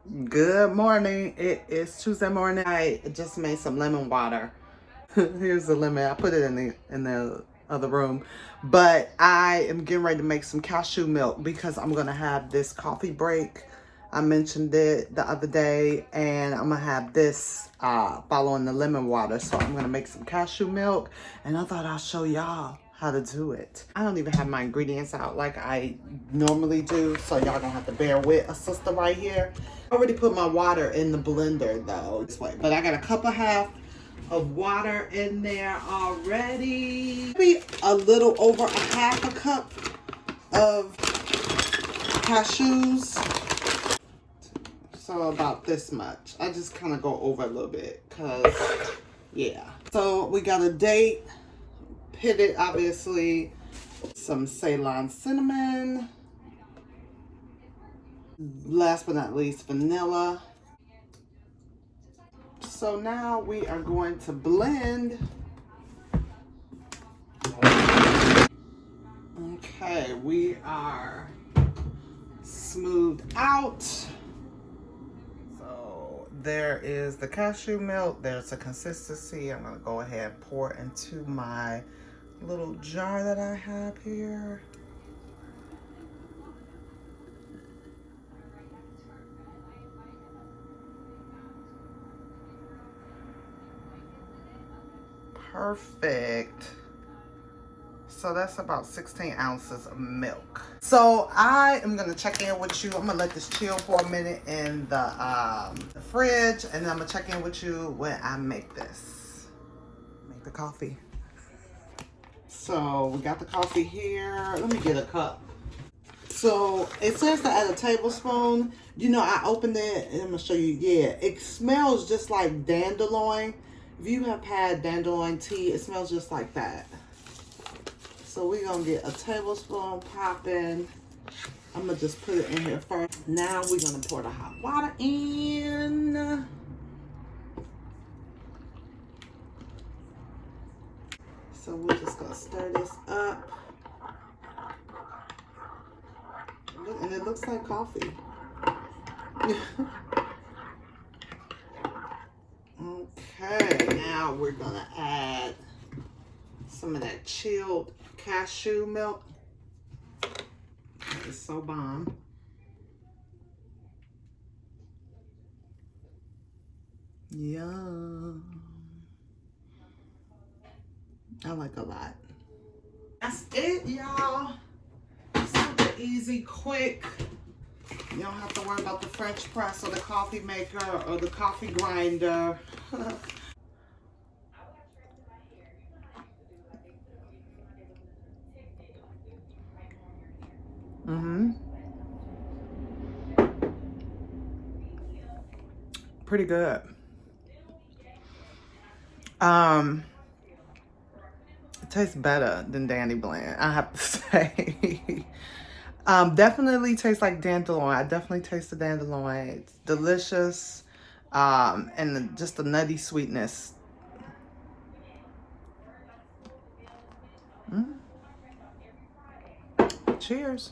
Good morning. It is Tuesday morning. I just made some lemon water. Here's the lemon. I put it in the other room. But I am getting ready to make some cashew milk because I'm gonna have this coffee break. I mentioned it the other day, and I'm gonna have this following the lemon water. So I'm gonna make some cashew milk, and I thought I'll show y'all how to do it. I don't even have my ingredients out like I normally do, so y'all gonna have to bear with a sister right here. I already put my water in the blender though, this way, but I got a cup and a half of water in there already. Maybe a little over a half a cup of cashews. So about this much. I just kind of go over a little bit because, yeah. So we got a date, pitted obviously, some Ceylon cinnamon, last but not least vanilla. So now we are going to blend. Okay, we are smoothed out. So there is the cashew milk. There's the consistency. I'm going to go ahead and pour into my little jar that I have here. Perfect. So that's about 16 ounces of milk. So I am gonna check in with you. I'm gonna let this chill for a minute in the fridge, and then I'm gonna check in with you when I make this. Make the coffee. So we got the coffee here. Let me get a cup. So it says to add a tablespoon. You know, I opened it and I'm gonna show you. Yeah, it smells just like dandelion. If you have had dandelion tea, it smells just like that. So we're gonna get a tablespoon popping. I'm gonna just put it in here first. Now we're gonna pour the hot water in. So we're just gonna stir this up. Look, and it looks like coffee. Okay, now we're gonna add some of that chilled cashew milk. It's so bomb. Yum. I like a lot. That's it, y'all. Super easy, quick. You don't have to worry about the French press or the coffee maker or the coffee grinder. Pretty good. It tastes better than Dandy Blend, I have to say. Definitely tastes like dandelion. I definitely taste the dandelion. It's delicious. And just the nutty sweetness. Cheers.